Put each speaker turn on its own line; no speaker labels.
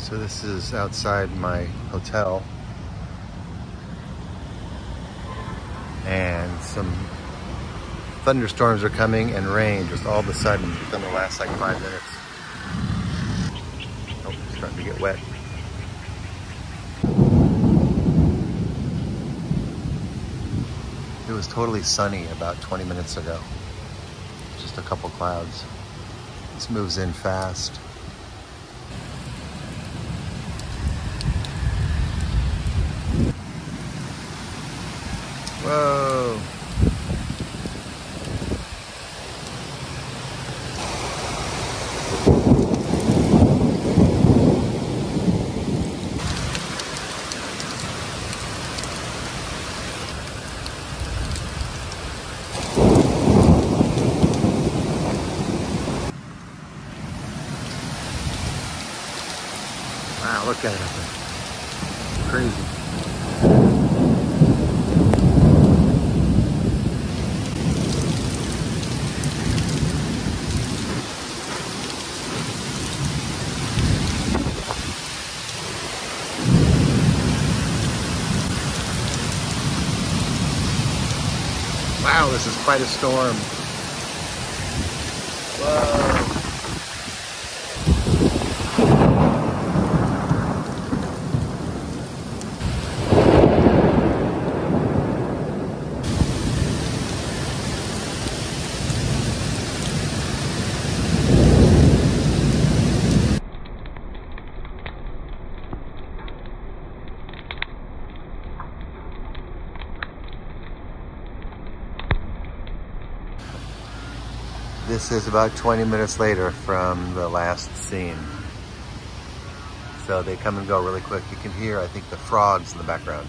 So this is outside my hotel, and some thunderstorms are coming and rain just all of a sudden within the last like 5 minutes. Oh, it's starting to get wet. It was totally sunny about 20 minutes ago. Just a couple clouds. This moves in fast. Whoa. Wow, look at it up there. Crazy. Wow, this is quite a storm. Whoa. This is about 20 minutes later from the last scene. So they come and go really quick. You can hear, I think, the frogs in the background.